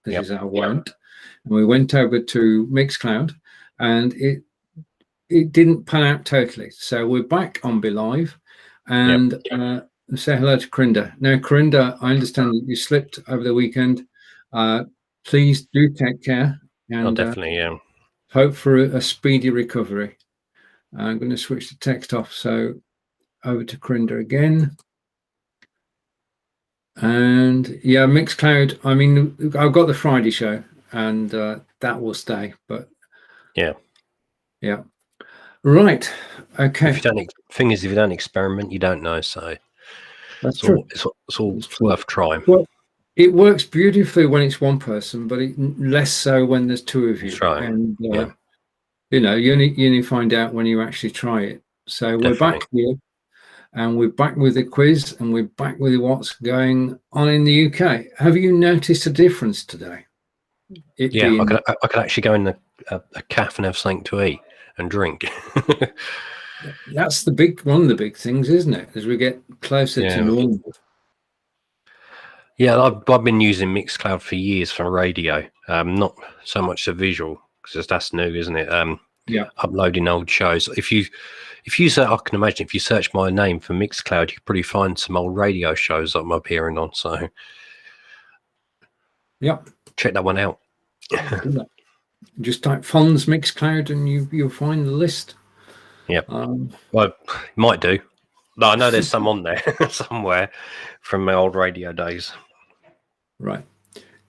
This is our warrant. And we went over to Mixcloud, and it didn't pan out totally. So we're back on Be.Live, and say hello to Corinda. Now, Corinda, I understand that you slipped over the weekend. Please do take care, and definitely, hope for a speedy recovery. I'm going to switch the text off. So over to Corinda again. And yeah, Mixcloud. I mean, I've got the Friday show, and that will stay. But yeah, right, okay. If you don't experiment, you don't know. So that's true. It's all worth trying. Well, it works beautifully when it's one person, but less so when there's two of you. That's right. And you know, you only find out when you actually try it. So we're back here. And we're back with the quiz, and we're back with what's going on in the UK. Have you noticed a difference today? I could actually go in a cafe and have something to eat and drink. That's one of the big things, isn't it? As we get closer to normal. Yeah, I've been using Mixcloud for years for radio. Not so much the visual, because that's new, isn't it? Uploading old shows. If you I can imagine if you search my name for Mixcloud, you could probably find some old radio shows that I'm appearing on. So check that one out. Just type Fonz Mixcloud and you'll find the list. Well, might do. No, I know there's some on there somewhere from my old radio days. Right.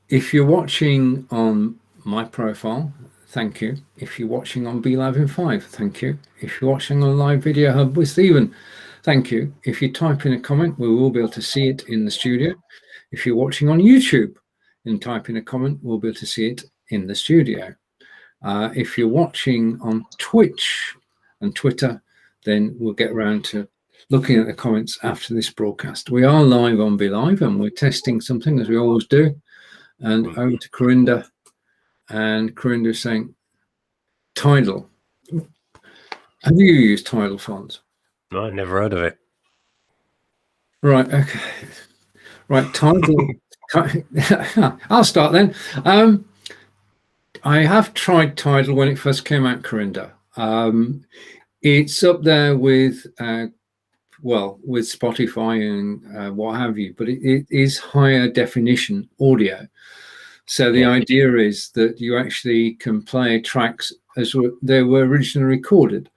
If you're watching on my profile, thank you. If you're watching on Be.Live in 5, thank you. If you're watching on Live Video Hub with Stephen, thank you. If you type in a comment, we will be able to see it in the studio. If you're watching on YouTube and type in a comment, we'll be able to see it in the studio. If you're watching on Twitch and Twitter, then we'll get around to looking at the comments after this broadcast. We are live on Be.Live, and we're testing something, as we always do. And over to Corinda. And Corinda is saying, Tidal. Have you used Tidal, Fonz? No, I've never heard of it. Right, okay. Right, Tidal. I'll start then. I have tried Tidal when it first came out, Corinda. It's up there with, with Spotify and what have you, but it is higher definition audio. So the idea is that you actually can play tracks as they were originally recorded,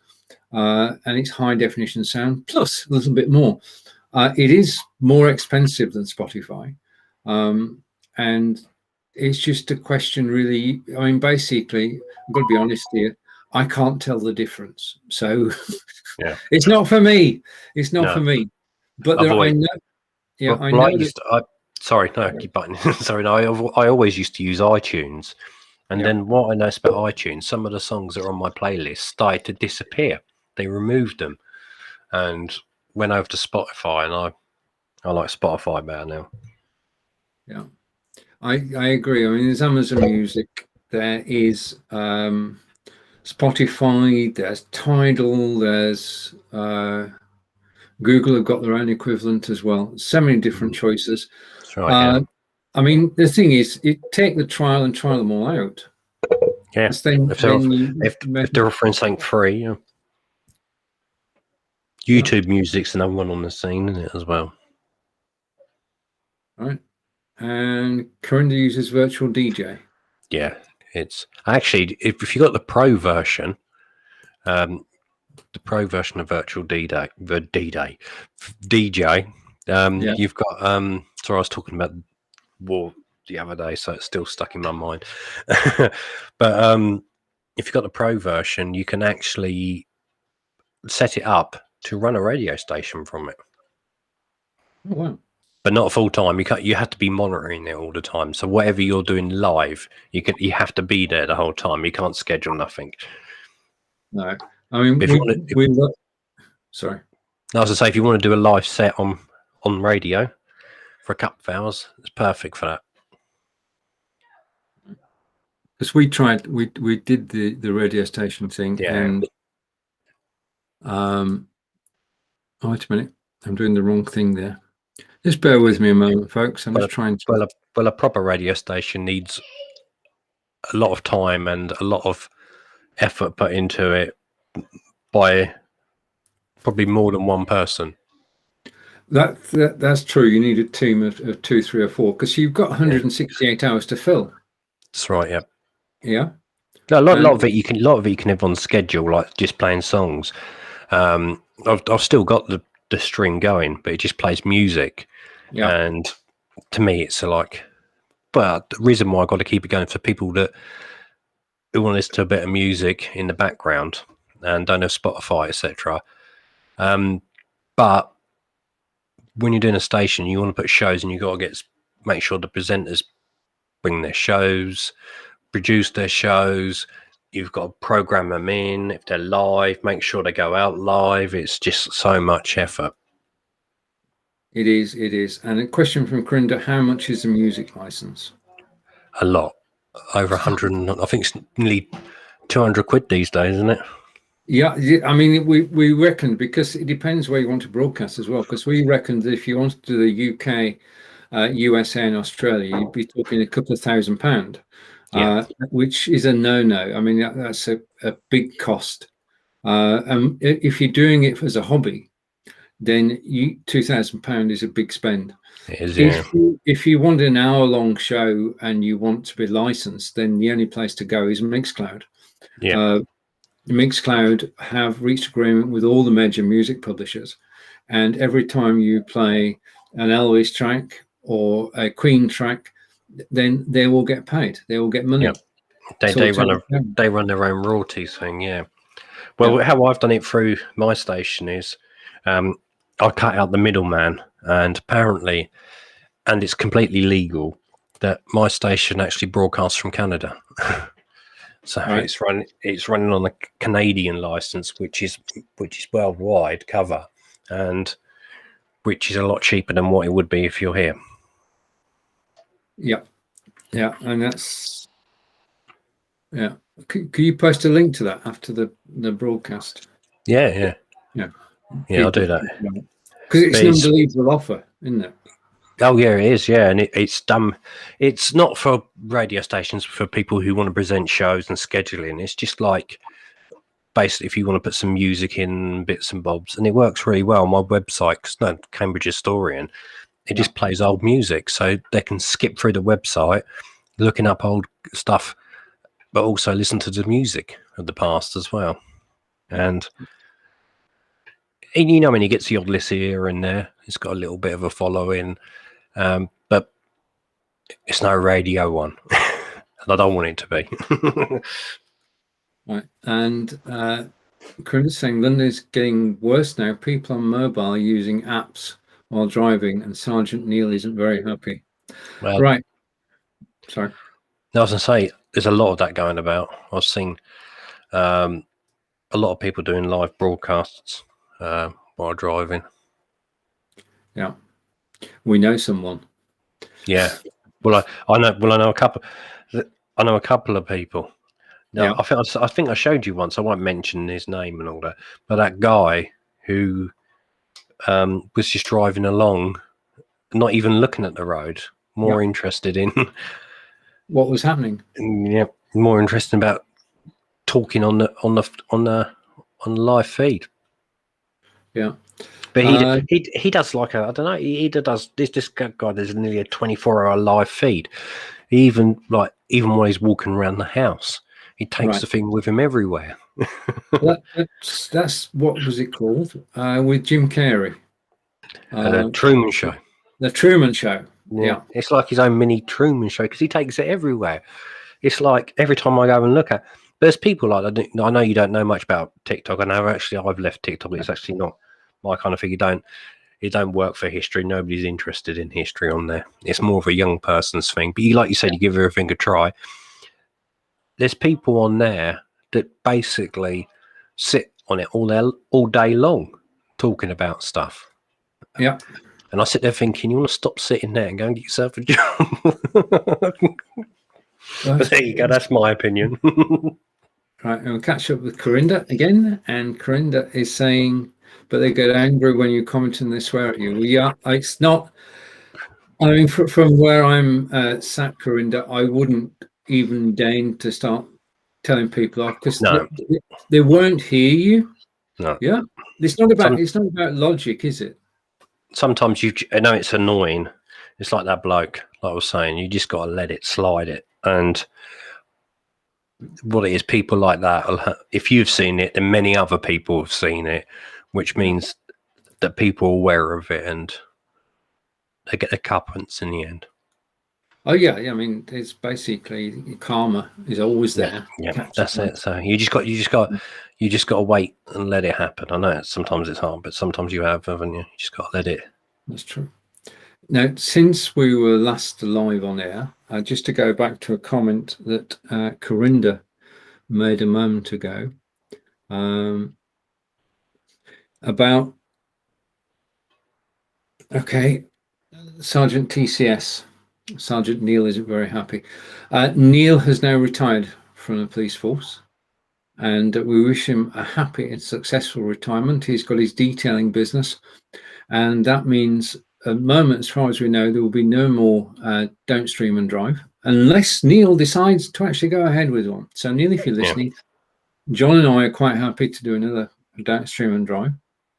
and it's high definition sound plus a little bit more. It is more expensive than Spotify, and it's just a question, really. I mean, basically, I've got to be honest here. I can't tell the difference, so it's not for me. It's not for me. But I know. Sorry, no, keep butting. Sorry, no, I always used to use iTunes, and then what I noticed about iTunes, some of the songs that are on my playlist started to disappear. They removed them, and went over to Spotify, and I like Spotify better now. Yeah, I agree. I mean, there's Amazon Music, there is Spotify, there's Tidal, there's Google have got their own equivalent as well. So many different choices. That's right, I mean, the thing is, take the trial and try them all out. Yeah. If they're offering something free, YouTube Music's another one on the scene, isn't it, as well? Right. And Corinda uses Virtual DJ. Yeah, it's actually, if you got the pro version, of Virtual DJ, you've got sorry, I was talking about war the other day, so it's still stuck in my mind. But if you've got the pro version, you can actually set it up to run a radio station from it. Oh, wow. But not full time. You have to be monitoring it all the time. So whatever you're doing live, you have to be there the whole time. You can't schedule nothing. No, I mean, sorry. I was to say, if you want to do a live set on radio for a couple of hours, it's perfect for that. Because we did the radio station thing, and wait a minute, I'm doing the wrong thing there. Just bear with me a moment, folks. I'm just trying to. Well, Well, a proper radio station needs a lot of time and a lot of effort put into it by probably more than one person. That's true. You need a team of 2, 3, or 4 because you've got 168 hours to fill. That's right. Yeah. Yeah. No, a lot of it you can have on schedule, like just playing songs. I've still got the string going, but it just plays music. Yeah. And to me, it's like, but the reason why I got to keep it going for people who want to listen to a bit of music in the background and don't have Spotify, etc. But when you're doing a station, you want to put shows, and you got to make sure the presenters bring their shows, produce their shows. You've got to program them in. If they're live, make sure they go out live. It's just so much effort. It is. And a question from Corinda: how much is a music license? A lot, over 100. I think it's nearly 200 quid these days, isn't it? Yeah, I mean, we reckon, because it depends where you want to broadcast as well. Because we reckon that if you want to do the UK, USA, and Australia, you'd be talking a couple of £1,000, which is a no-no. I mean, that's a big cost. And if you're doing it as a hobby, then £2,000 is a big spend. It is, yeah. If you want an hour-long show and you want to be licensed, then the only place to go is Mixcloud. Yeah. Mixcloud have reached agreement with all the major music publishers, and every time you play an Elvis track or a Queen track, then they will get paid. They will get money. Yeah. They run their own royalties thing. Yeah. Well, how I've done it through my station is I cut out the middleman, and apparently, and it's completely legal, that my station actually broadcasts from Canada. So it's running on a Canadian license, which is worldwide cover, and which is a lot cheaper than what it would be if you're here. Yeah, and that's Can you post a link to that after the broadcast? Yeah. I'll do that because it's an unbelievable offer, isn't it? Oh yeah, it is. Yeah, and it's done. It's not for radio stations, for people who want to present shows and scheduling. It's just like basically if you want to put some music in, bits and bobs, and it works really well on my website. Because Cambridge Historian, it just plays old music, so they can skip through the website, looking up old stuff, but also listen to the music of the past as well. And you know, when you get the odd list here and there, it's got a little bit of a following. But it's no radio one, and I don't want it to be. Right, and Corinne is saying London is getting worse now. People on mobile are using apps while driving, and Sergeant Neil isn't very happy. Well, right. Sorry. I was going to say, there's a lot of that going about. I've seen a lot of people doing live broadcasts while driving. Yeah. We know someone. Yeah. Well, I know a couple. I know a couple of people. Now, I think I showed you once. I won't mention his name and all that, but that guy who was just driving along, not even looking at the road, more interested in what was happening. Yeah, more interested about talking on the live feed. Yeah. But he does like I don't know. He does this guy. There's nearly a 24-hour live feed. Even while he's walking around the house, he takes the thing with him everywhere. That's what was it called with Jim Carrey? The Truman Show. The Truman Show. Yeah, it's like his own mini Truman Show because he takes it everywhere. It's like every time I go and look at. There's people like that. I know you don't know much about TikTok. I know I've left TikTok. It's actually not my kind of thing. It don't work for history. Nobody's interested in history on there. It's more of a young person's thing. But like you said, you give everything a try. There's people on there that basically sit on it all day long, talking about stuff. Yeah. And I sit there thinking, you want to stop sitting there and go and get yourself a job. But there you go. That's my opinion. Right, and we'll catch up with Corinda again. And Corinda is saying, but they get angry when you comment and they swear at you. Well, yeah, it's not. I mean, from where I'm sat, Corinda, I wouldn't even deign to start telling people off because No, they won't hear you. no. Yeah, Some, it's not about logic, is it? sometimes I know it's annoying. It's like that bloke, like I was saying, you just got to let it slide it. And what it is, people like that, if you've seen it, then many other people have seen it, which means that people are aware of it and they get their cuppence in the end. Oh yeah, I mean, it's basically karma is always there. Yeah, that's it. So you just got to wait and let it happen. I know sometimes it's hard, but sometimes you haven't you? You just got to let it. That's true. Now, since we were last live on air, just to go back to a comment that Corinda made a moment ago about, okay, Sergeant TCS, Sergeant Neil isn't very happy. Neil has now retired from the police force, and we wish him a happy and successful retirement. He's got his detailing business, and that means at the moment, as far as we know, there will be no more Don't Stream and Drive unless Neil decides to actually go ahead with one. So Neil, if you're listening, John and I are quite happy to do another Don't Stream and Drive,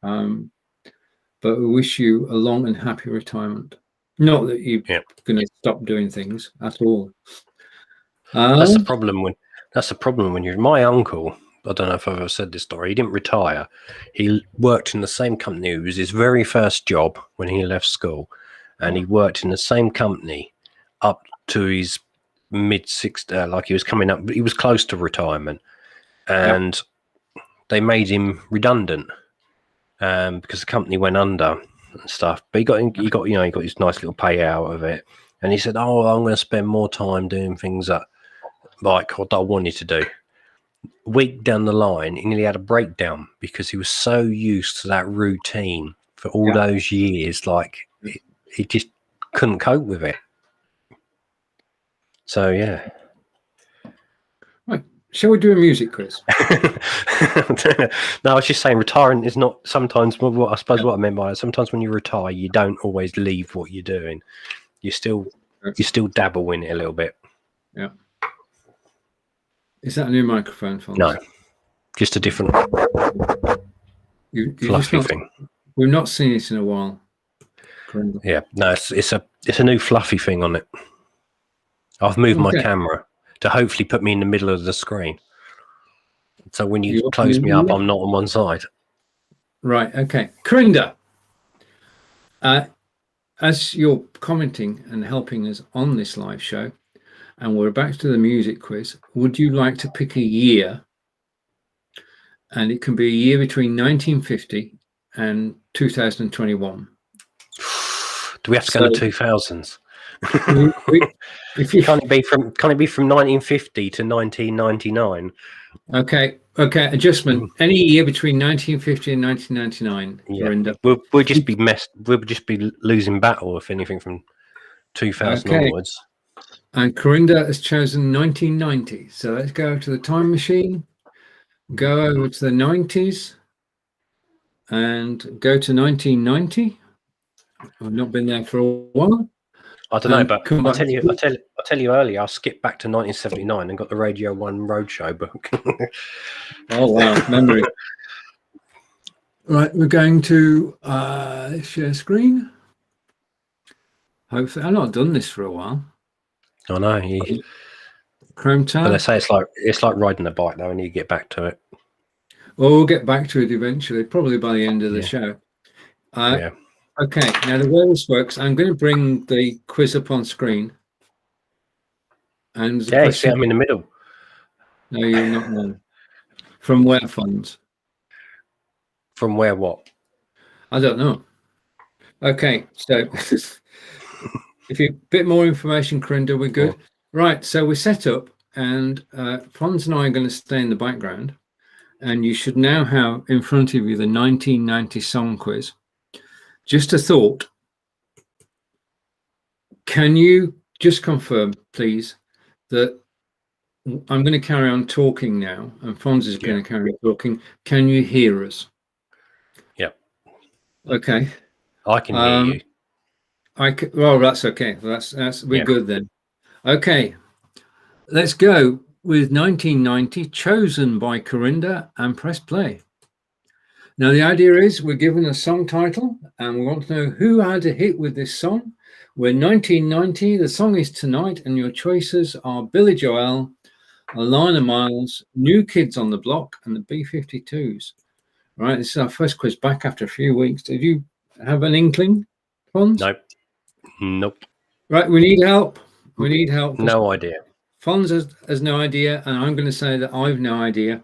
but we wish you a long and happy retirement. Not that you're going to stop doing things at all. That's the problem when you're my uncle. I don't know if I've ever said this story. He didn't retire. He worked in the same company. It was his very first job when he left school, and he worked in the same company up to his mid-60s. Like he was coming up, he was close to retirement, and they made him redundant because the company went under and stuff. But he got his nice little payout of it, and he said, "Oh, I'm going to spend more time doing things that like what I wanted to do." A week down the line, he nearly had a breakdown because he was so used to that routine for all those years. Like he just couldn't cope with it. So yeah. Right. Shall we do a music quiz? No, I was just saying retiring is not sometimes what I suppose what I meant by it. Sometimes when you retire, you don't always leave what you're doing. You still dabble in it a little bit. Yeah. Is that a new microphone, Fonz? No, just a different fluffy thing. We've not seen it in a while. Yeah, no, it's a new fluffy thing on it. I've moved my camera to hopefully put me in the middle of the screen. So when you close me up, I'm not on one side. Right, okay. Corinda, as you're commenting and helping us on this live show, and we're back to the music quiz, would you like to pick a year? And it can be a year between 1950 and 2021. Do we have to go to 2000s? Can it be from 1950 to 1999? Okay. Adjustment. Any year between 1950 and 1999. Yeah. We'll just be We'll just be losing battle if anything from 2000 onwards. And Corinda has chosen 1990. So let's go to the time machine. Go over to the 90s and go to 1990. I've not been there for a while. I don't know, but I'll tell you earlier. I skipped back to 1979 and got the Radio 1 Roadshow book. Oh wow, memory. Right, we're going to share screen. Hopefully, I've not done this for a while. I know. Chrome tab. But they say it's like riding a bike, though, and you get back to it. Well, we'll get back to it eventually, probably by the end of the show. Okay, now the way this works, I'm going to bring the quiz up on screen. And you see, I'm in the middle. No, you're not. No. From where, Fonz? From where what? I don't know. Okay, so if you a bit more information, Corinda, we're good. Yeah. Right, so we're set up, and Fonz and I are going to stay in the background, and you should now have in front of you the 1990 song quiz. Just a thought. Can you just confirm, please, that I'm going to carry on talking now, and Fonz is going to carry on talking. Can you hear us? Yep. Okay. I can hear you. Well, that's okay. We're Yeah. good then. Okay, let's go with 1990, Chosen by Corinda, and press play. Now, the idea is we're given a song title and we want to know who had a hit with this song. We're 1990, the song is Tonight, and your choices are Billy Joel, Alana Miles, New Kids on the Block, and the B-52s. Right, this is our first quiz back after a few weeks. Did you have an inkling, Fonz? Nope. Right, we need help. We need help. No idea. Fonz has no idea, and I'm going to say that I've no idea.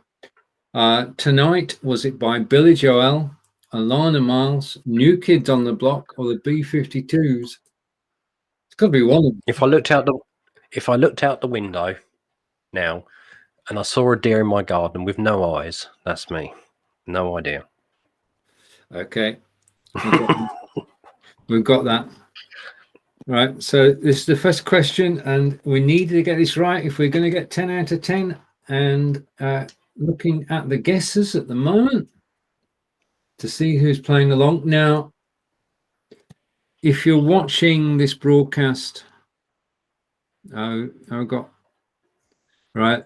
Tonight, was it by Billy Joel, Alana Miles, New Kids on the Block, or the B-52s? It's got to be one of them. If I looked out the window now and I saw a deer in my garden with no eyes, that's me. No idea. Okay. We've got that. Right. So this is the first question, and we need to get this right if we're going to get 10 out of 10. And looking at the guesses at the moment to see who's playing along. Now, if you're watching this broadcast, I've got right,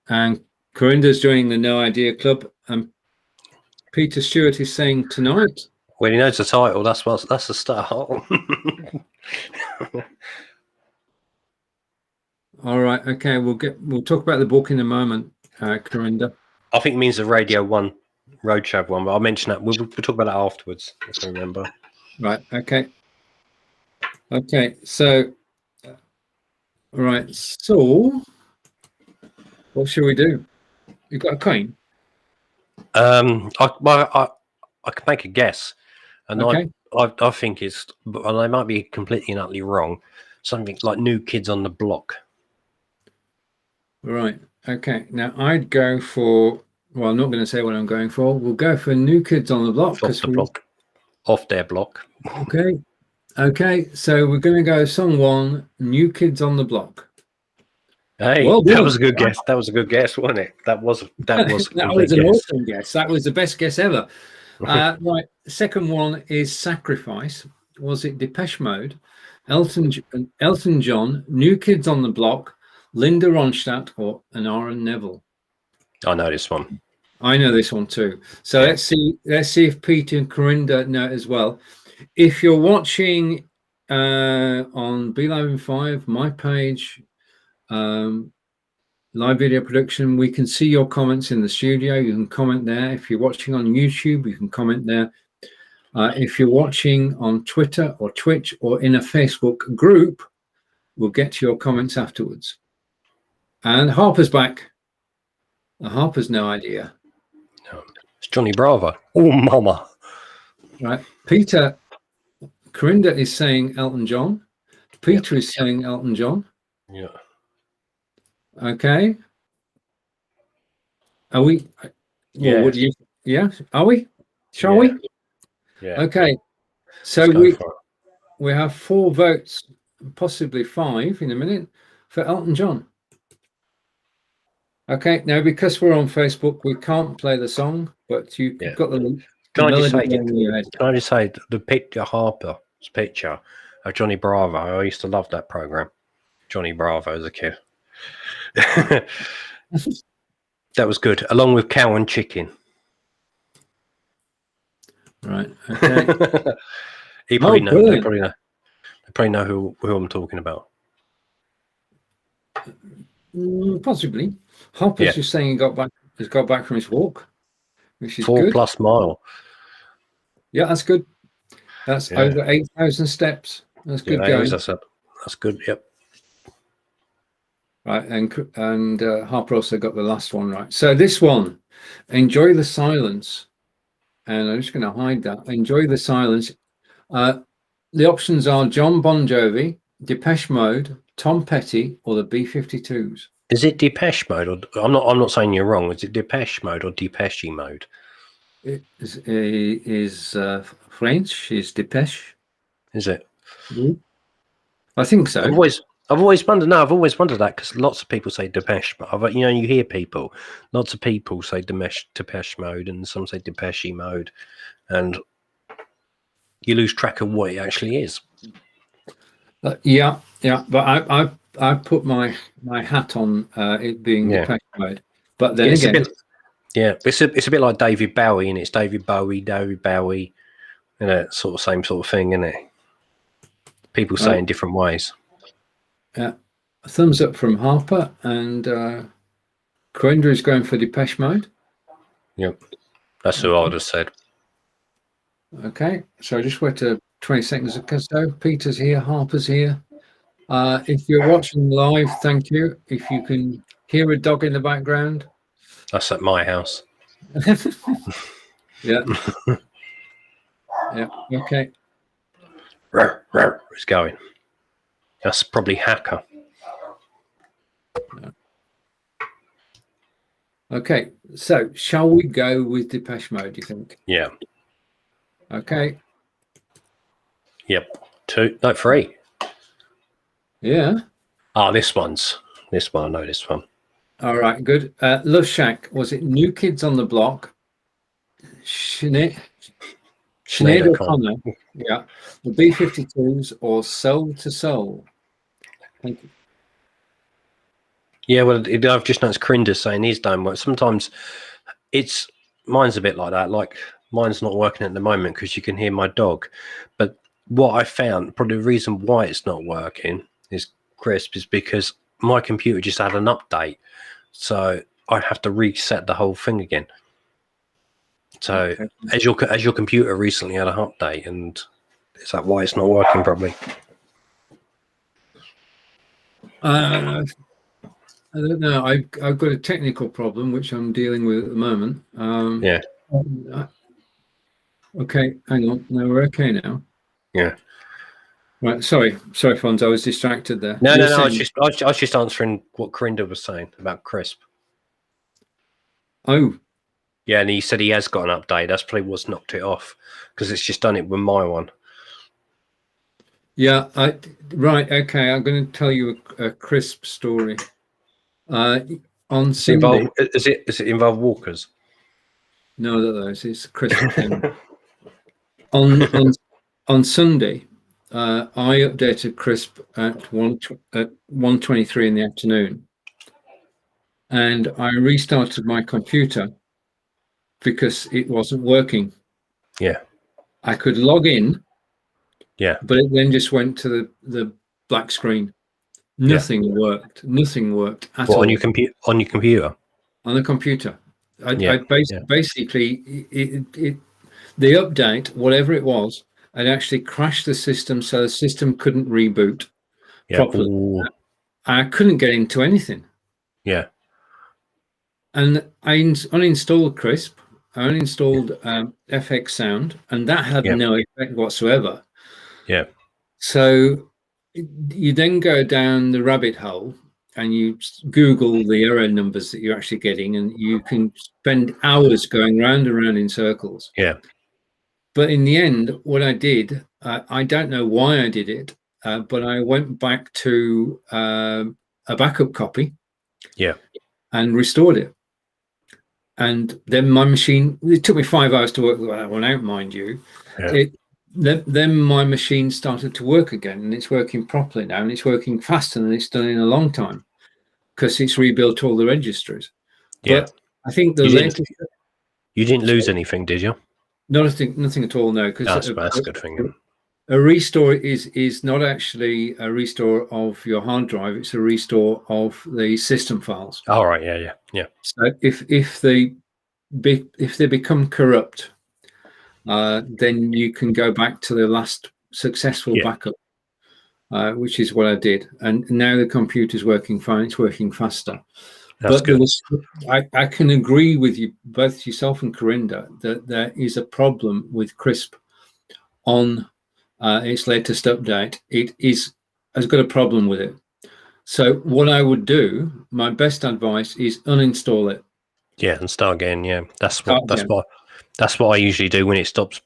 and Corinda's joining the No Idea Club, and Peter Stewart is saying Tonight. When he knows the title, that's a start. All right, okay, we'll talk about the book in a moment, Corinda. I think it means the Radio 1 Roadshow one, but I'll mention that. We'll talk about that afterwards, if I remember. Right, okay. Okay, so right, so what should we do? You've got a coin? I can make a guess, and Okay. I think it's, and I might be completely and utterly wrong, something like New Kids on the Block. Right. Okay. Now I'd go for. Well, I'm not going to say what I'm going for. We'll go for New Kids on the Block. Off their block. Okay. Okay. So we're going to go song 1, New Kids on the Block. Hey, well, that was a good guess. That was a good guess, wasn't it? That was that was an awesome guess. That was the best guess ever. Right. Second one is Sacrifice. Was it Depeche Mode, Elton John, New Kids on the Block, Linda Ronstadt, or Aaron Neville? I know this one. I know this one too. So let's see if Peter and Corinda know it as well. If you're watching on Be.Live in 5, my page, live video production, we can see your comments in the studio. You can comment there. If you're watching on YouTube, you can comment there. If you're watching on Twitter or Twitch or in a Facebook group, we'll get to your comments afterwards. And Harper's back. Harper's no idea. It's Johnny Bravo. Oh, mama. Right. Peter, Corinda is saying Elton John. Peter is saying Elton John. Yeah. Okay. Are we? Yeah. What do you? Yeah. Are we? Shall we? Yeah. Okay. So we have 4 votes, possibly 5 in a minute, for Elton John. Okay. Now, because we're on Facebook, we can't play the song, but you've got the. Can I just say the picture, Harper's picture of Johnny Bravo? I used to love that program, Johnny Bravo, as a kid. That was good, along with Cow and Chicken. Right. Okay. They probably know who I'm talking about. Possibly. Hopper's just saying he's got back from his walk, which is 4+ mile. Yeah, that's good. That's over 8,000 steps. That's good going. That's good. Yep. Right, and Harper also got the last one right. So this one, Enjoy the Silence, and I'm just going to hide that. Enjoy the Silence. The options are John Bon Jovi, Depeche Mode, Tom Petty, or the B-52s. Is it Depeche Mode? Or I'm not saying you're wrong. Is it Depeche Mode or Depeche Mode? It is French. Is Depeche? Is it? Mm-hmm. I think so. I've always wondered. No, I've always wondered that because lots of people say Depeche, but you hear people. Lots of people say Depeche Mode, and some say Depeche Mode, and you lose track of what it actually is. Yeah, yeah, but I put my hat on it being Yeah, Depeche Mode, but then yeah, it's a again, bit. Yeah, it's a bit like David Bowie, and it's David Bowie, sort of same sort of thing, isn't it? People say right, in different ways. yeah, thumbs up from Harper, and Corinda is going for Depeche Mode. Yep, that's who I Okay, would have said. okay, so just wait 20 seconds or so. Peter's here, Harper's here. If you're watching live, thank you. If you can hear a dog in the background, That's at my house. yeah, yeah, okay. It's going. That's probably Hacker. Okay, so shall we go with Depeche Mode, do you think? Yeah. Okay. Yep. 3. Yeah. This one. I know this one. All right, good. Love Shack, was it New Kids on the Block? Sinead O'Connor, yeah. The B-52s or Soul to Soul? Thank you. Yeah, well, I've just noticed Corinda saying his don't work. Sometimes mine's a bit like that. Like mine's not working at the moment because you can hear my dog. But what I found, probably the reason why it's not working is Crisp, is because my computer just had an update. So I have to reset the whole thing again. So Okay. as your computer recently had an update, and is that why it's not working properly? I don't know. I've got a technical problem which I'm dealing with at the moment. Yeah. Okay, hang on. No, we're okay now. Yeah. Right. Sorry, Fonz. I was distracted there. No. You're I saying, was just answering what Corinda was saying about Crisp. oh, Yeah, and he said he has got an update. That's probably what's knocked it off because it's just done it with my one. yeah. Right. Okay. I'm going to tell you a crisp story. On Sunday. Does it involve walkers? No, those. It's a crisp thing. On Sunday, I updated Crisp at 1:23 in the afternoon, and I restarted my computer because it wasn't working. Yeah. I could log in, Yeah. but it then just went to the black screen. Nothing worked. Nothing worked at all. On your computer? On the computer. Yeah. Basically, the update, whatever it was, had actually crashed the system, so the system couldn't reboot properly. Ooh. I couldn't get into anything. Yeah. And I uninstalled Crisp. I uninstalled FX Sound, and that had no effect whatsoever. Yeah. So you then go down the rabbit hole and you Google the error numbers that you're actually getting, and you can spend hours going round and round in circles. Yeah. But in the end, what I did, I don't know why I did it, but I went back to a backup copy. Yeah. And restored it. And then my machine, it took me 5 hours to work that one out, mind you. Yeah. Then my machine started to work again, and it's working properly now, and it's working faster than it's done in a long time because it's rebuilt all the registers. Yeah. But I think you didn't lose anything, did you? Nothing at all, no. That's a good thing. A restore is not actually a restore of your hard drive; it's a restore of the system files. All right, yeah. So if they become corrupt, then you can go back to the last successful backup, which is what I did. And now the computer's working fine; it's working faster. That's good. I can agree with you, both yourself and Corinda, that there is a problem with Crisp on its latest update. It has got a problem with it. So what I would do, my best advice is uninstall it. Yeah, and start again. Yeah, that's what I usually do when it stops,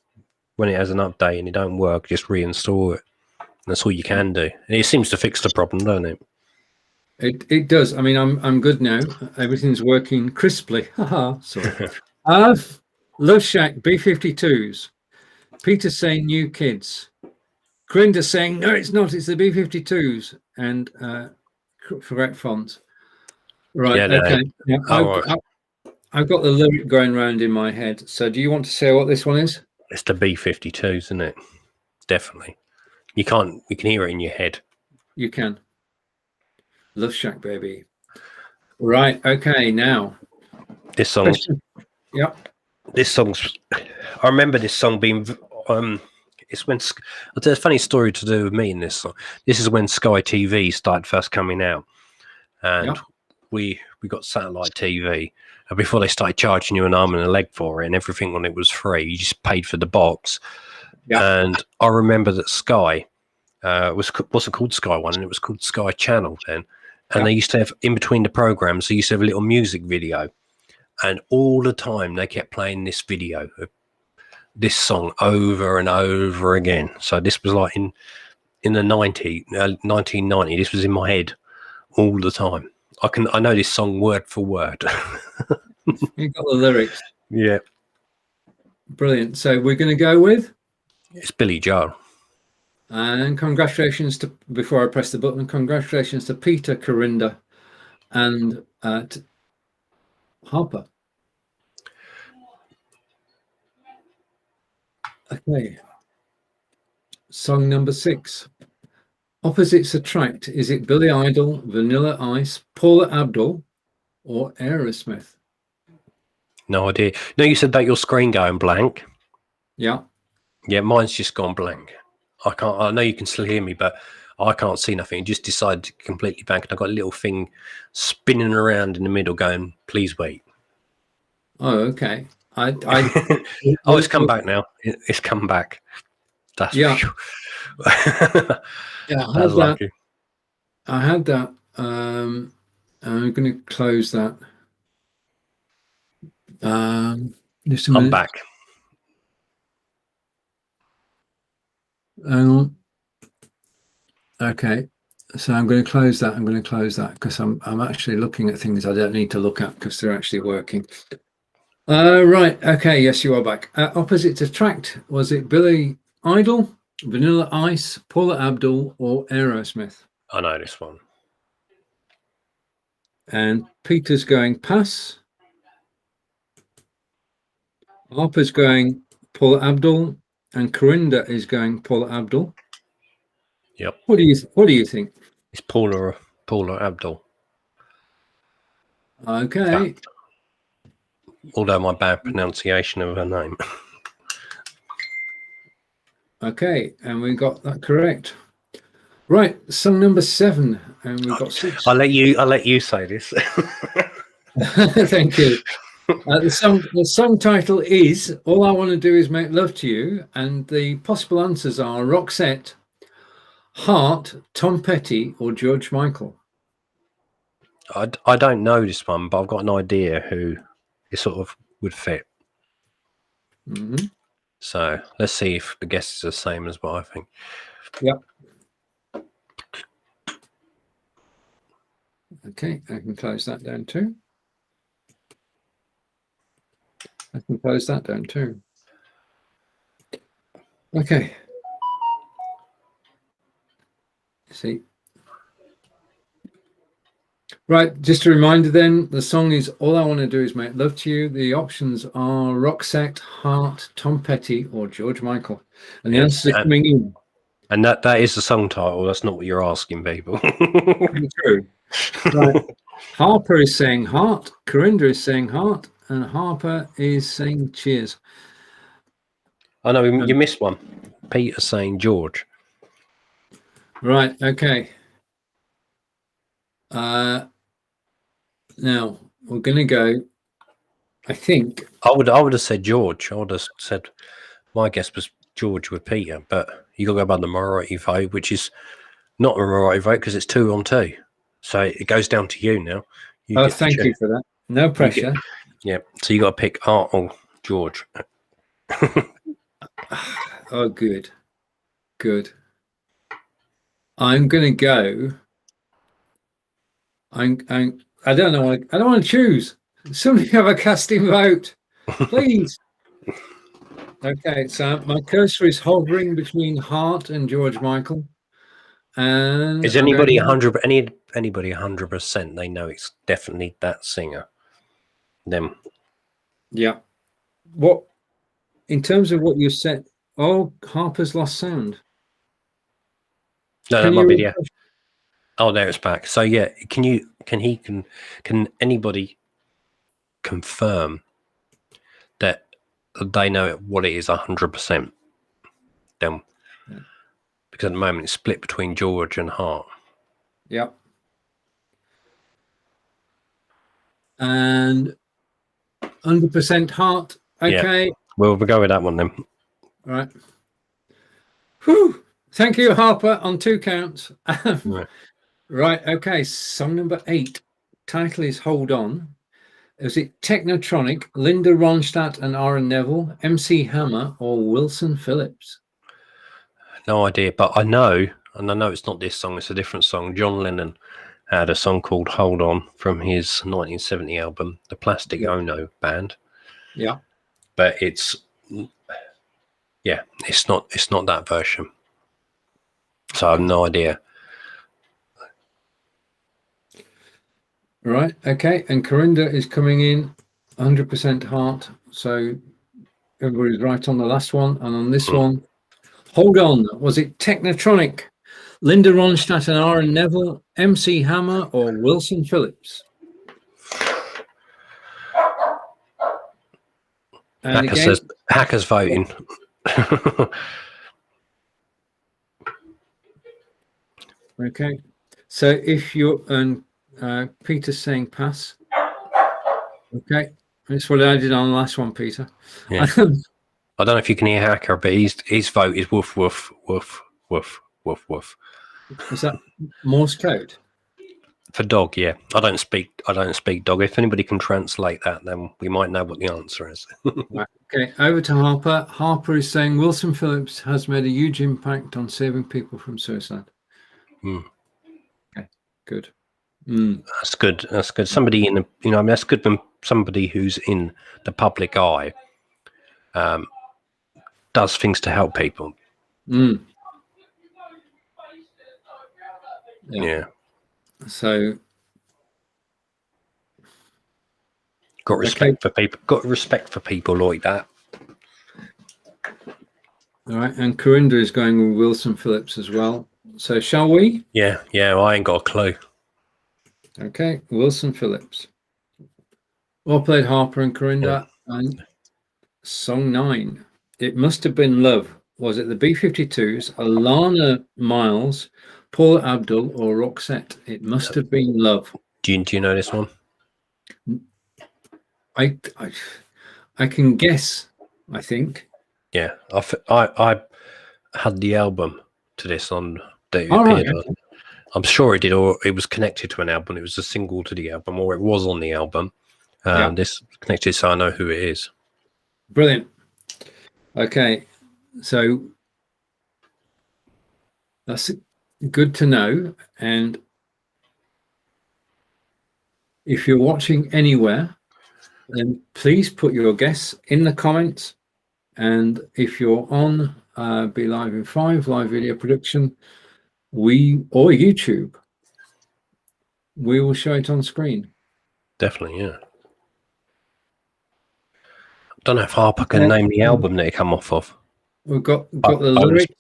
when it has an update and it don't work. Just reinstall it. That's all you can do. And it seems to fix the problem, doesn't it? It does. I mean, I'm good now. Everything's working crisply. Haha. Sorry. Love Shack B-52s. Peter saying New Kids. Corinda's saying, no, it's not. It's the B-52s. And correct Fonz. Right, Yeah, no. okay. Now, Right. I've got the lyric going around in my head. So do you want to say what this one is? It's the B-52s, isn't it? Definitely. You can hear it in your head. You can. Love Shack, baby. Right, okay, now. This song. Yeah. This song's. I remember this song being. It's when there's a funny story to do with me in this song. This is when Sky TV started first coming out, and we got satellite TV. And before they started charging you an arm and a leg for it, and everything on it was free, you just paid for the box. Yeah. And I remember that Sky wasn't called Sky One, and it was called Sky Channel then. And they used to have, in between the programs, they used to have a little music video. And all the time they kept playing this video, this song over and over again. So this was like in the 1990. This was in my head all the time. I know this song word for word. You got the lyrics. Yeah. Brilliant. So we're going to go with? It's Billy Joel. And congratulations to, before I press the button, congratulations to Peter, Corinda, and Harper. Okay. Song number 6. Opposites Attract. Is it Billy Idol, Vanilla Ice, Paula Abdul, or Aerosmith? No idea. No, you said about your screen going blank. Yeah. Yeah, mine's just gone blank. I know you can still hear me, but I can't see nothing. It just decided to completely blank. And I've got a little thing spinning around in the middle going, please wait. Oh, okay. Oh, it's come back now. It's come back. That's yeah. Yeah, I had lucky. I had that. I'm going to close that. Just a minute. I'm back. Hang on. Okay, so I'm going to close that. I'm going to close that because I'm actually looking at things I don't need to look at because they're actually working. Right. Okay. Yes, you are back. Opposites Attract. Was it Billy Idol, Vanilla Ice, Paula Abdul, or Aerosmith? I know this one. And Peter's going pass. Harper's going Paula Abdul, and Corinda is going Paula Abdul. Yep. What do you think? It's Paula Abdul. Okay. Although my bad pronunciation of her name. Okay, and we got that correct. Right, song number 7, and we've got 6. I'll let you say this. Thank you. The song title is "All I Want to Do Is Make Love to You," and the possible answers are Roxette, Heart, Tom Petty, or George Michael. I don't know this one, but I've got an idea who it sort of would fit. Mm-hmm. So let's see if the guess is the same as what I think. Yep. Okay, I can close that down too. I can close that down too. Okay. See. Right, just a reminder then, the song is All I Want to Do Is Make Love to You. The options are Roxette, Heart, Tom Petty, or George Michael. And the answers are coming in. And that is the song title. That's not what you're asking people. True. Right. Harper is saying Heart, Corinda is saying Heart, and Harper is saying Cheers. I know, you missed one. Peter saying George. Right, okay. Now we're going to go. I think I would have said George. I would have said my guess was George with Peter, but you got to go by the majority vote, which is not a majority vote because it's 2-2. So it goes down to you now. Thank you for that. No pressure. Yeah. So you got to pick Art or George. Oh, good. I'm going to go. I don't know. I don't want to choose. Somebody have a casting vote, please. Okay, so my cursor is hovering between Heart and George Michael. And Is I'm anybody going, 100%? They know it's definitely that singer. Them. yeah. What, in terms of what you said, oh, Harper's lost sound. No, that Can might be you, the. Oh, there it's back. So yeah, can anybody confirm that they know what it is 100%? Them. Because at the moment it's split between George and Hart. yeah. And 100% Heart. Okay. Yeah. We'll go with that one then. All right. Whew. Thank you, Harper, on 2 counts. Right. Right. Okay. Song number 8. Title is Hold On. Is it Technotronic, Linda Ronstadt and Aaron Neville, MC Hammer, or Wilson Phillips? No idea, but I know, and I know it's not this song, it's a different song. John Lennon had a song called Hold On from his 1970 album, The Plastic Ono Band. Yeah. But it's not that version. So I have no idea. Right. Okay. And Corinda is coming in 100% Heart. So everybody's right on the last one. And on this one, Hold On. Was it Technotronic, Linda Ronstadt and Aaron Neville, MC Hammer, or Wilson Phillips? And Hacker again, says hackers voting. okay. So if you're Peter's saying pass. Okay. That's what I did on the last one, Peter. Yeah. I don't know if you can hear Hacker, but his vote is woof woof woof woof woof woof. Is that Morse code? For dog, yeah. I don't speak dog. If anybody can translate that, then we might know what the answer is. Right. Okay, over to Harper. Harper is saying Wilson Phillips has made a huge impact on saving people from suicide. Okay, good. That's good. That's good. Somebody in the, that's good when somebody who's in the public eye does things to help people. Yeah. So got respect for people. Got respect for people like that. All right, and Corinda is going with Wilson Phillips as well. So shall we? Yeah. I ain't got a clue. Okay, Wilson Phillips. Well played, Harper and Corinda. Yeah. And song 9. It Must Have Been Love. Was it the B-52s, Alana Miles, Paul Abdul, or Roxette? It Must Have Been Love. Do you know this one? I can guess, I think. Yeah, I had the album to this on that appeared right. on. I'm sure it did, or it was connected to an album. It was a single to the album, or it was on the album. This connected, so I know who it is. Brilliant. Okay, so that's good to know. And if you're watching anywhere, then please put your guess in the comments. And if you're on Be.Live in 5 live video production, or YouTube, we will show it on screen. Definitely, yeah. I don't know if Harper can name the album that it come off of. We've got the lyrics.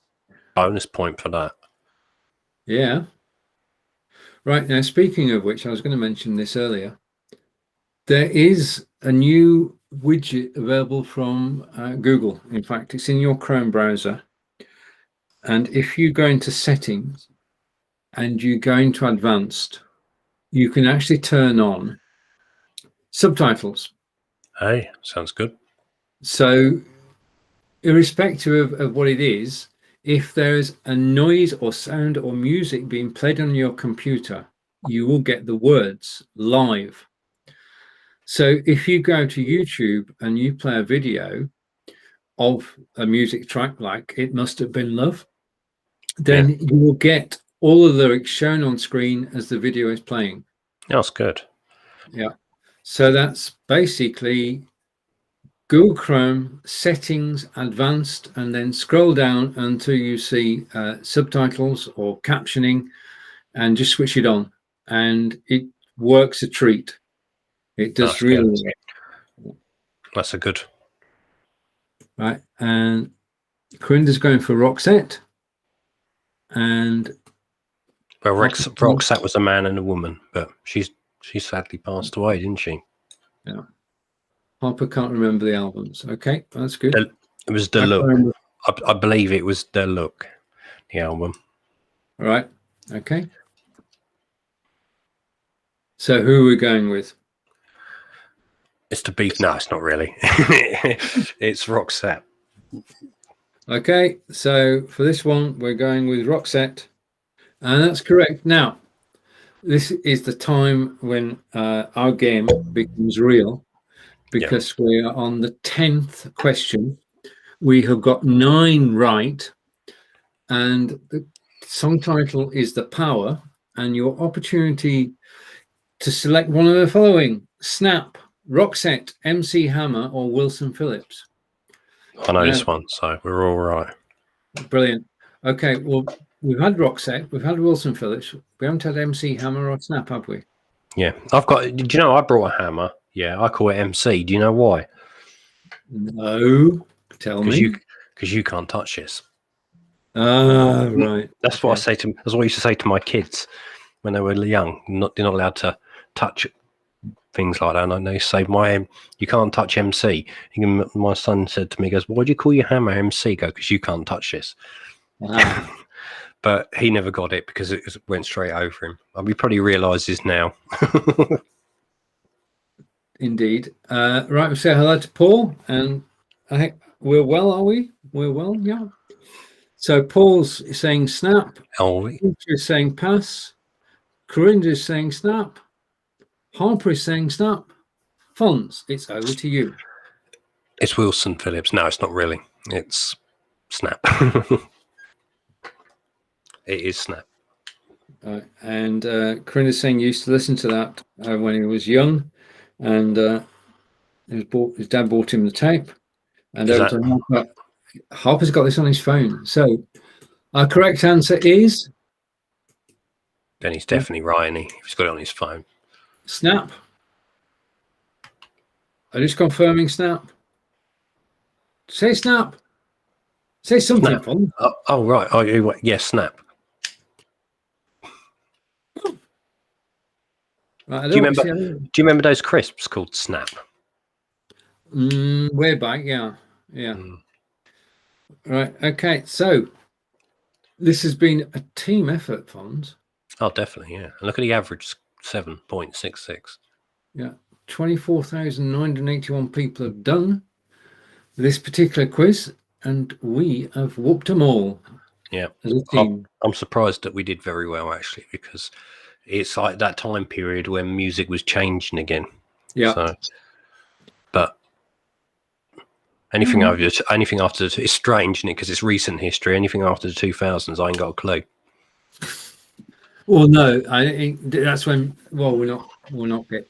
Bonus point for that. Yeah. Right, now speaking of which, I was going to mention this earlier. There is a new widget available from Google. In fact, it's in your Chrome browser. And if you go into settings and you go into advanced, you can actually turn on subtitles. Hey, sounds good. So irrespective of what it is, if there's a noise or sound or music being played on your computer, you will get the words live. So if you go to YouTube and you play a video of a music track like It Must Have Been Love, then you will get all the lyrics shown on screen as the video is playing. That's good. Yeah. So that's basically Google Chrome, settings, advanced, and then scroll down until you see subtitles or captioning, and just switch it on. And it works a treat. It does really well. That's a good. Right. And Corinda's going for Roxette. And well, Roxette was a man and a woman, but she sadly passed away, didn't she? Yeah. Harper can't remember the albums. Okay, that's good. It was The Look. I believe it was The Look, the album. All right. Okay. So who are we going with? It's the beef. No, it's not really. It's Roxette. Okay, so for this one, we're going with Roxette, and that's correct. Now, this is the time when our game becomes real, because we are on the 10th question. We have got 9 right, and the song title is The Power, and your opportunity to select one of the following: Snap, Roxette, MC Hammer, or Wilson Phillips. I know this one, so we're all right. Brilliant. Okay, well, we've had Roxette, we've had Wilson Phillips, we haven't had MC Hammer or Snap, have we? Yeah, I've got. Did you know I brought a hammer? Yeah, I call it MC. Do you know why? No, tell me. Because you can't touch this. Ah, right. That's what I say to. That's what I used to say to my kids when they were young. They're not allowed to touch things like that. And I say, you can't touch MC. My son said to me, he goes, "Why do you call your hammer MC?" Go, because you can't touch this. Ah. But he never got it because it went straight over him. We probably realise this now. Indeed. Right, we'll say hello to Paul, and I think we're well, are we? We're well, yeah. So Paul's saying snap. Is saying pass. Corinda is saying snap. Harper is saying snap. Fonz, it's over to you. It's Wilson Phillips. No, it's not really. It's Snap. It is Snap. And Corinda's saying he used to listen to that when he was young, and his dad bought him the tape. And Harper's got this on his phone. So our correct answer is... Then he's definitely right, if he's got it on his phone. Snap. I'm just confirming snap. Say snap. Say something, Fonz. Oh, right. Yes, Snap. Right, do you remember those crisps called Snap? Way back, yeah. Right, okay. So this has been a team effort, Fonz. Oh, definitely, yeah. And look at the average, 7.66. Yeah, 24,981 people have done this particular quiz, and we have whooped them all. Yeah, I'm surprised that we did very well, actually, because it's like that time period when music was changing again. Yeah. So, but anything after it's strange, isn't it? Because it's recent history. Anything after the 2000s, I ain't got a clue. Well, no, I think that's when. Well, we're not get.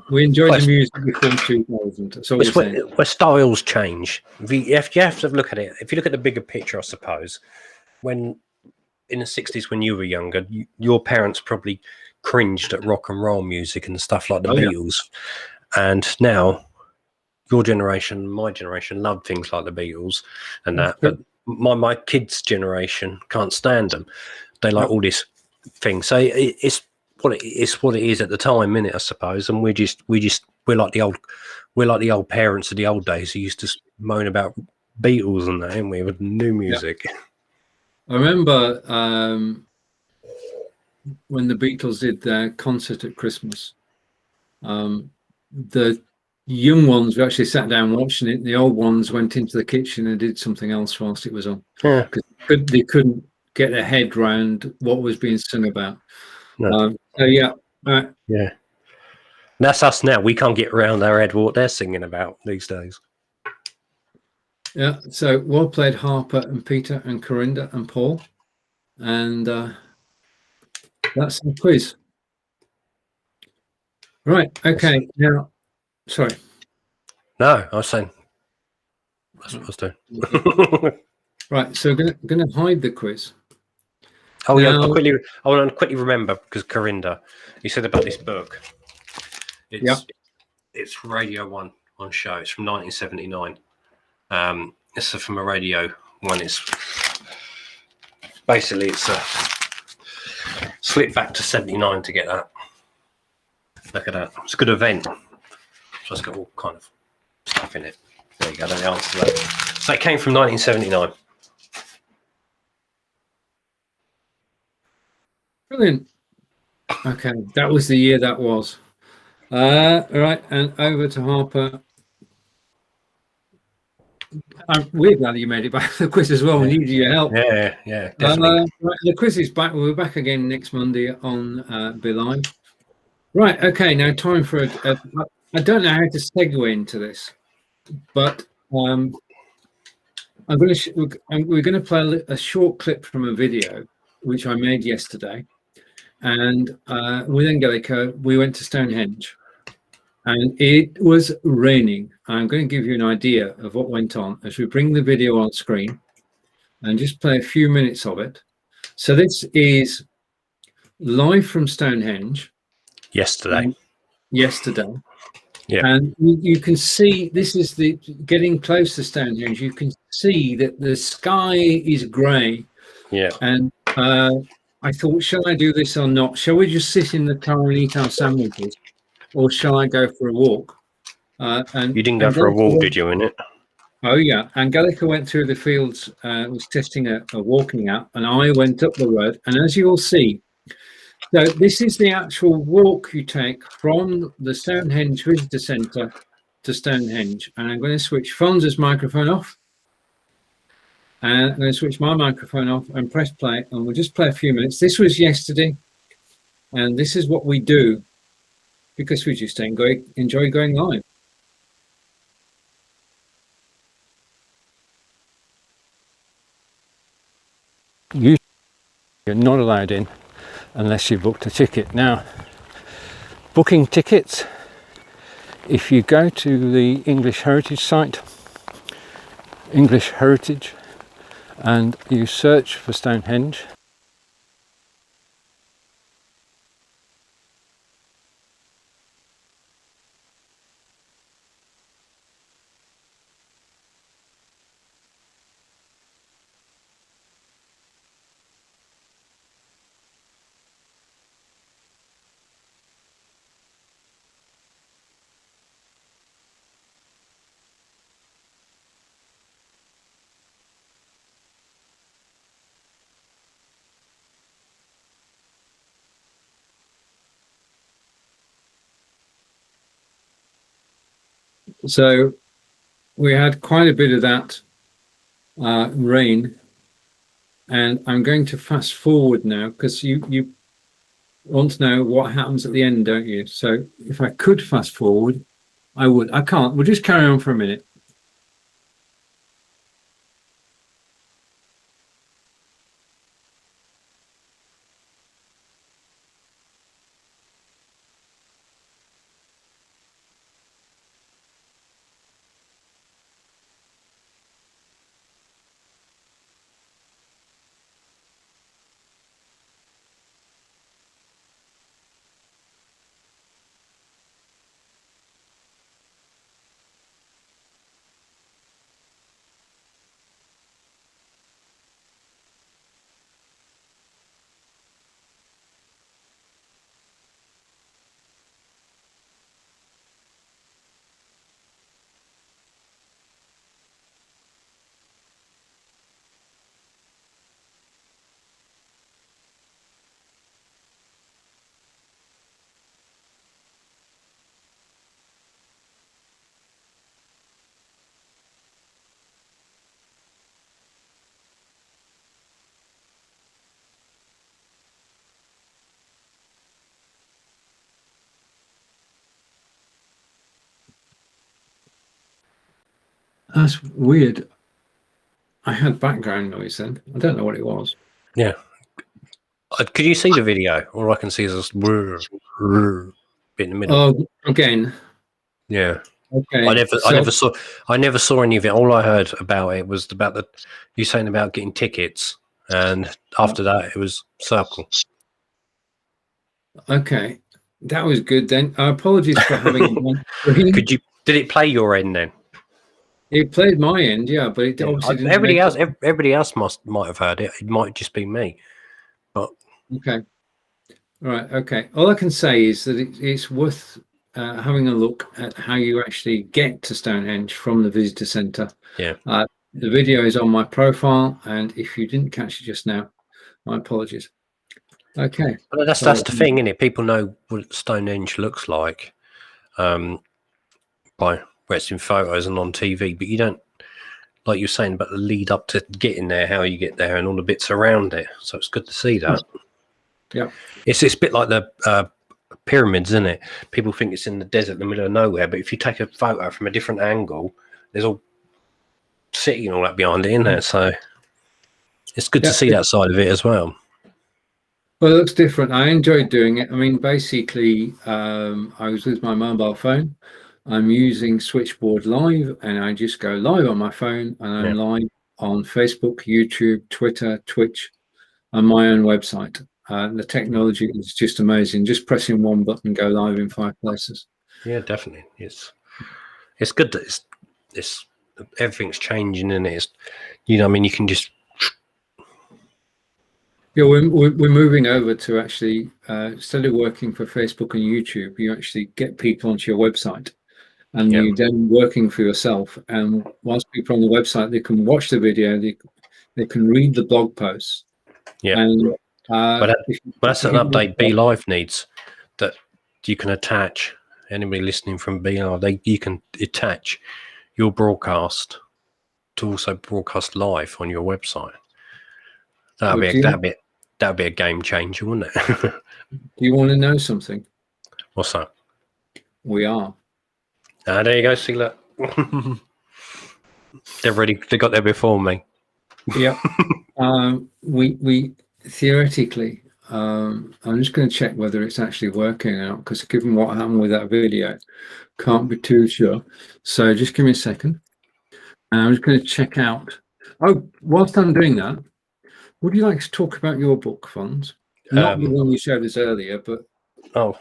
We enjoyed the music before 2000. That's all where styles change. If you have to look at it, if you look at the bigger picture, I suppose, when in the 60s, when you were younger, your parents probably cringed at rock and roll music and stuff like the Beatles. Yeah. And now your generation, my generation, loved things like the Beatles and that. But my kids' generation can't stand them. They like all this thing. So it's what it is at the time, innit, I suppose. And we're like the old parents of the old days who used to moan about Beatles and that, ain't we, with new music. Yeah. I remember when the Beatles did their concert at Christmas, the young ones actually sat down watching it. The old ones went into the kitchen and did something else whilst it was on. Yeah. Because they couldn't get their head round what was being sung about. No. So yeah. Right. Yeah. That's us now. We can't get around our head what they're singing about these days. Yeah, so well played, Harper and Peter and Corinda and Paul. And that's the quiz. Right, okay. Now, sorry. No, I was saying That's what I was doing. Right, so we're going to hide the quiz. Oh yeah, Now- I want to quickly remember, because Corinda, you said about this book. It's Radio 1 on show. It's from 1979. It's from a Radio 1. It's basically it's a slip back to 79 to get that. Look at that. It's a good event. So it's got all kind of stuff in it. There you go. That's the answer to that. So it came from 1979. Brilliant. Okay, that was the year that was. Right, and over to Harper. We're glad you made it back to the quiz as well. We needed your help. Yeah, definitely. Right, the quiz is back. We're back again next Monday on Be.Live. Right, okay, now time for I don't know how to segue into this, but we're going to play a short clip from a video which I made yesterday, and with Angelica we went to Stonehenge, and it was raining. I'm going to give you an idea of what went on as we bring the video on screen and just play a few minutes of it. So this is live from Stonehenge. Yesterday. Yeah. And you can see, this is the getting close to Stonehenge. You can see that the sky is grey. Yeah. And I thought, shall I do this or not? Shall we just sit in the car and eat our sandwiches, or shall I go for a walk? And you didn't go for a walk, did you, in it? Oh yeah, Angelica went through the fields, was testing a walking app, and I went up the road. And as you will see, so this is the actual walk you take from the Stonehenge Visitor Centre to Stonehenge. And I'm going to switch Fonz's microphone off. And I'm going to switch my microphone off and press play. And we'll just play a few minutes. This was yesterday. And this is what we do because we just enjoy going live. You're not allowed in unless you booked a ticket. Now, booking tickets, if you go to the English Heritage site, English Heritage, and you search for Stonehenge, so we had quite a bit of that rain, and I'm going to fast forward now because you want to know what happens at the end, don't you? So if I could fast forward, I would. I can't. We'll just carry on for a minute. That's weird. I had background noise then. I don't know what it was. Yeah. Could you see the video? All I can see is this bit in the middle. Oh, again. Yeah. Okay. I never saw any of it. All I heard about it was about you saying about getting tickets, and after that it was Circle. Okay, that was good then. Apologies for having. Did it play your end then? It played my end, yeah, but it obviously didn't. Everybody else might have heard it. It might just be me. But okay, right, okay. All I can say is that it's worth having a look at how you actually get to Stonehenge from the visitor centre. Yeah. The video is on my profile, and if you didn't catch it just now, my apologies. Okay. But that's the thing, isn't it? People know what Stonehenge looks like by where it's in photos and on TV, but you don't, like you're saying, about the lead up to getting there, how you get there, and all the bits around it. So it's good to see that. Yeah. It's a bit like the pyramids, isn't it? People think it's in the desert in the middle of nowhere, but if you take a photo from a different angle, there's all city and all that behind it, isn't there? So it's good to see that side of it as well. Well, it looks different. I enjoyed doing it. I mean, basically, I was with my mobile phone. I'm using Switchboard Live, and I just go live on my phone, and I'm live on Facebook, YouTube, Twitter, Twitch, and my own website. The technology is just amazing. Just pressing one button, go live in 5 places. Yeah, definitely. It's good that it's everything's changing, and it's, you know, I mean, you can just. Yeah, we're moving over to actually instead of working for Facebook and YouTube, you actually get people onto your website, and you then working for yourself. And whilst people are on the website, they can watch the video, they can read the blog posts. Yeah, and, but that's an update Be.Live needs, that you can attach. Anybody listening from Be.Live, you can attach your broadcast to also broadcast live on your website. That'd be a game changer, wouldn't it? Do you want to know something? What's that? We are. There you go. See that? They got there before me. Yeah. We theoretically, I'm just going to check whether it's actually working or not, because given what happened with that video, can't be too sure. So just give me a second. And I'm just going to check out. Oh, whilst I'm doing that, would you like to talk about your book, Fonz? Not the one you showed us earlier, but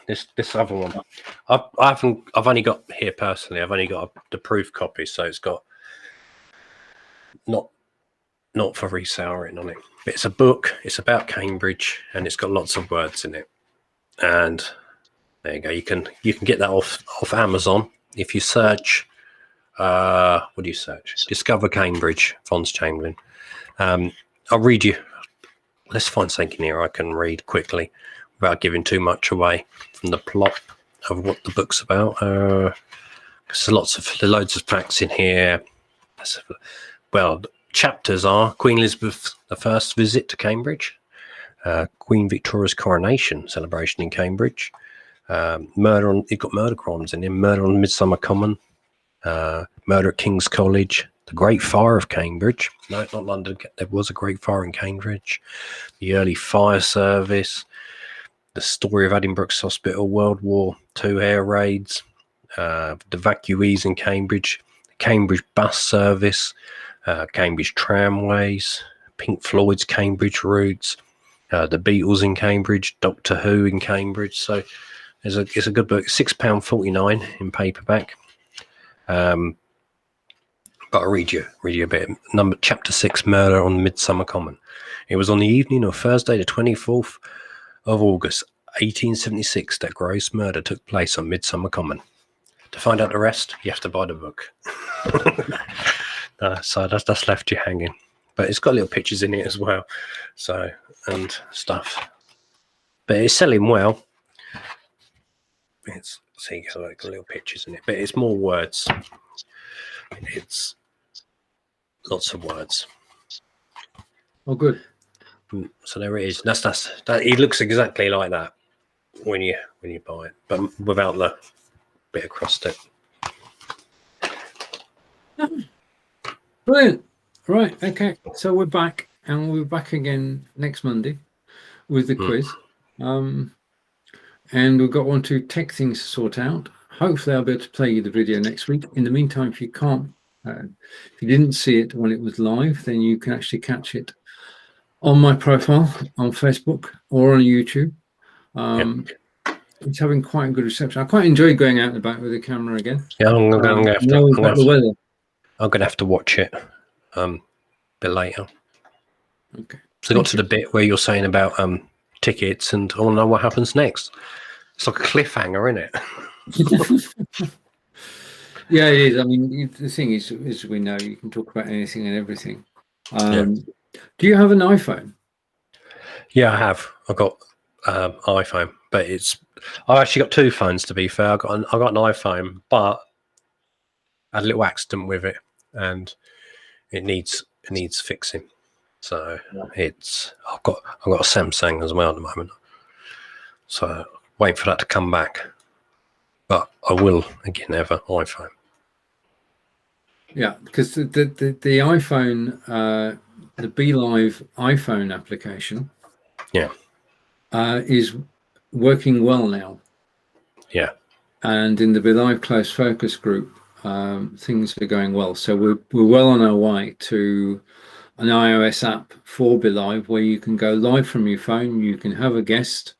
this other one. I've only got here personally. I've only got the proof copy, so it's got not for resale written on it. But it's a book. It's about Cambridge, and it's got lots of words in it. And there you go. You can get that off Amazon if you search. What do you search? Discover Cambridge, Fonz Chamberlain. I'll read you. Let's find something here I can read quickly without giving too much away from the plot of what the book's about. There's loads of facts in here. Well, chapters are Queen Elizabeth I's visit to Cambridge, Queen Victoria's coronation celebration in Cambridge, you've got murder crimes in here, murder on Midsummer Common, murder at King's College, the Great Fire of Cambridge. No, not London. There was a Great Fire in Cambridge. The early fire service. The story of Addenbrookes Hospital. World War II air raids. The evacuees in Cambridge. The Cambridge bus service. Cambridge tramways. Pink Floyd's Cambridge routes. The Beatles in Cambridge. Doctor Who in Cambridge. So it's a good book. £6.49 in paperback. But I'll read you a bit. Chapter 6, Murder on Midsummer Common. It was on the evening of Thursday, the 24th of August, 1876, that gross murder took place on Midsummer Common. To find out the rest, you have to buy the book. So that's left you hanging. But it's got little pictures in it as well, so, and stuff. But it's selling well. It's got little pictures in it, but it's more words. It's lots of words. Oh, good. So there it is. That. It looks exactly like that when you buy it, but without the bit across it. Brilliant. Right. Okay. So we're back, and we're back again next Monday with the quiz. And we've got 1 or 2 tech things to sort out. hopefully I'll be able to play you the video next week. In the meantime, if you can't, if you didn't see it when it was live, then you can actually catch it on my profile on Facebook or on YouTube. It's having quite a good reception. I quite enjoy going out and about with the camera again. Yeah, I'm gonna have to watch it a bit later. Okay. So I got to the bit where you're saying about tickets, and I want to know what happens next. It's like a cliffhanger, isn't it? Yeah, it is. I mean, the thing is, as we know, you can talk about anything and everything. Do you have an iPhone? Yeah, I have. I've got iPhone, but I've actually got two phones, to be fair. I got an iPhone, but I had a little accident with it, and it needs fixing. So I've got a Samsung as well at the moment. So wait for that to come back. But I will again have an iPhone. Yeah, because the iPhone, the Be.Live iPhone application, is working well now. Yeah, and in the Be.Live close focus group, things are going well. So we're well on our way to an iOS app for Be.Live where you can go live from your phone. You can have a guest.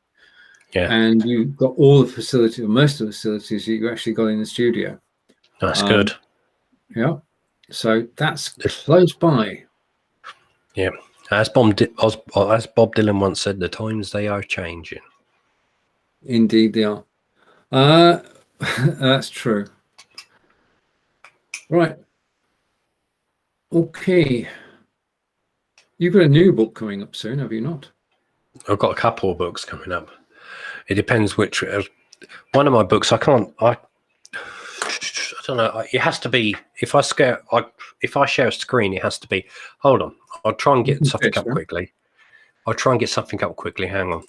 Yeah, and you've got all the facilities, or most of the facilities that you actually got in the studio. That's good. Yeah, so that's close by. Yeah, as Bob Dylan once said, the times they are changing. Indeed, they are. That's true. Right. Okay. You've got a new book coming up soon, have you not? I've got a couple of books coming up. It depends which. One of my books, I don't know. It has to be. If I share a screen, it has to be. Hold on. I'll try and get something up quickly. Hang on.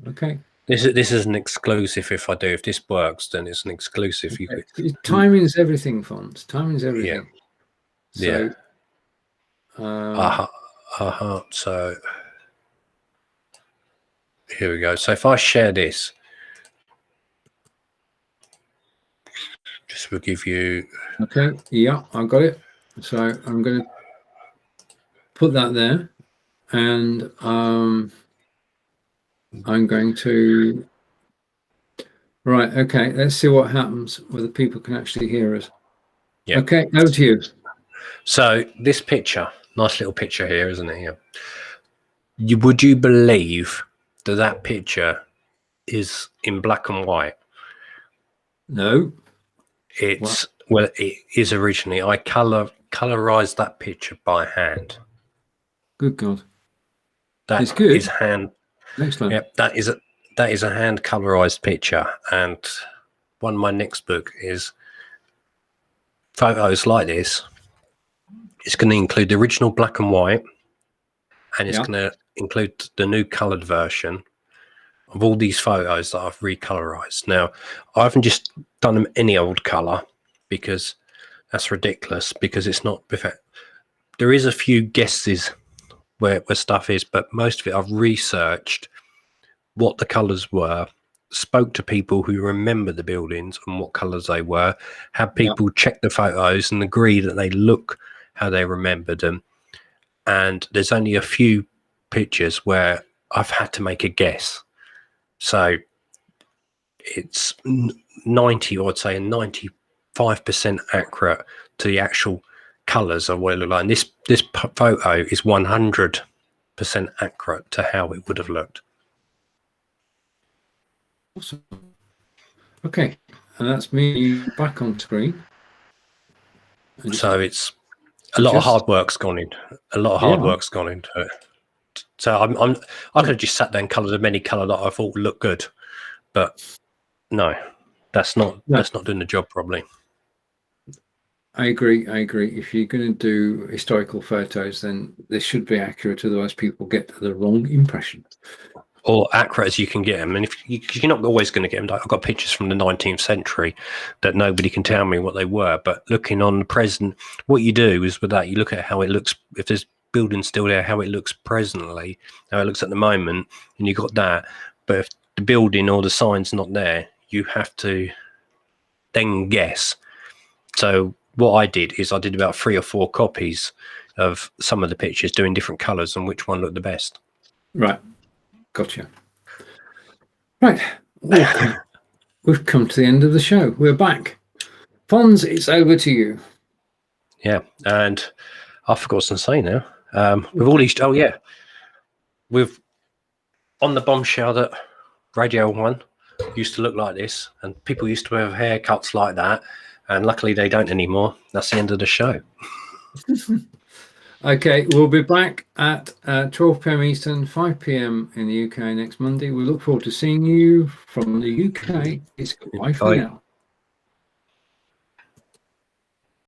Okay. This is an exclusive. If this works, then it's an exclusive. Okay. Timing's everything, Fonz. Timing's everything. Yeah. So, So here we go. So if I share this, this will give you. Okay. Yeah, I've got it. So I'm going to put that there, and I'm going to. Right. Okay. Let's see what happens. Whether people can actually hear us. Yeah. Okay. Over to you. So this picture, nice little picture here, isn't it? Yeah. Would you believe that picture is in black and white? No. Well, it is originally. I colorized that picture by hand. Good God. That good. Is hand. Excellent. Yep, that is a hand colorized picture, and one of my next book is photos like this. It's going to include the original black and white, and it's going to include the new colored version of all these photos that I've recolorized. Now, I haven't just done them any old color because that's ridiculous, because it's not perfect. There is a few guesses where stuff is, but most of it I've researched what the colors were, spoke to people who remember the buildings and what colors they were, had people check the photos and agree that they look how they remembered them. And there's only a few pictures where I've had to make a guess. So it's 90, or I'd say 95% accurate to the actual colors of what it looked like. And this photo is 100% accurate to how it would have looked. Awesome. Okay, and that's me back on screen. So it's a lot of hard work's gone in. A lot of hard work's gone into it. So I could have just sat there and coloured many colour that I thought looked good, but no, that's not doing the job properly. I agree. If you're going to do historical photos, then they should be accurate, otherwise people get the wrong impression. Or accurate as you can get them. And if you're not always going to get them, I've got pictures from the 19th century that nobody can tell me what they were. But looking on the present, what you do is with that, you look at how it looks. If there's buildings still there, how it looks presently, how it looks at the moment, and you got that. But if the building or the sign's not there, you have to then guess. So what I did is I did about 3 or 4 copies of some of the pictures doing different colours and which one looked the best. Right. Gotcha. Right. We've come to the end of the show. We're back. Fonz, it's over to you. Yeah. And I forgot to say now, with all these, with on the bombshell that Radio 1 used to look like this and people used to have haircuts like that. And luckily they don't anymore. That's the end of the show. Okay, we'll be back at 12 p.m. Eastern, 5 p.m. in the UK next Monday. We look forward to seeing you from the UK. It's goodbye for now.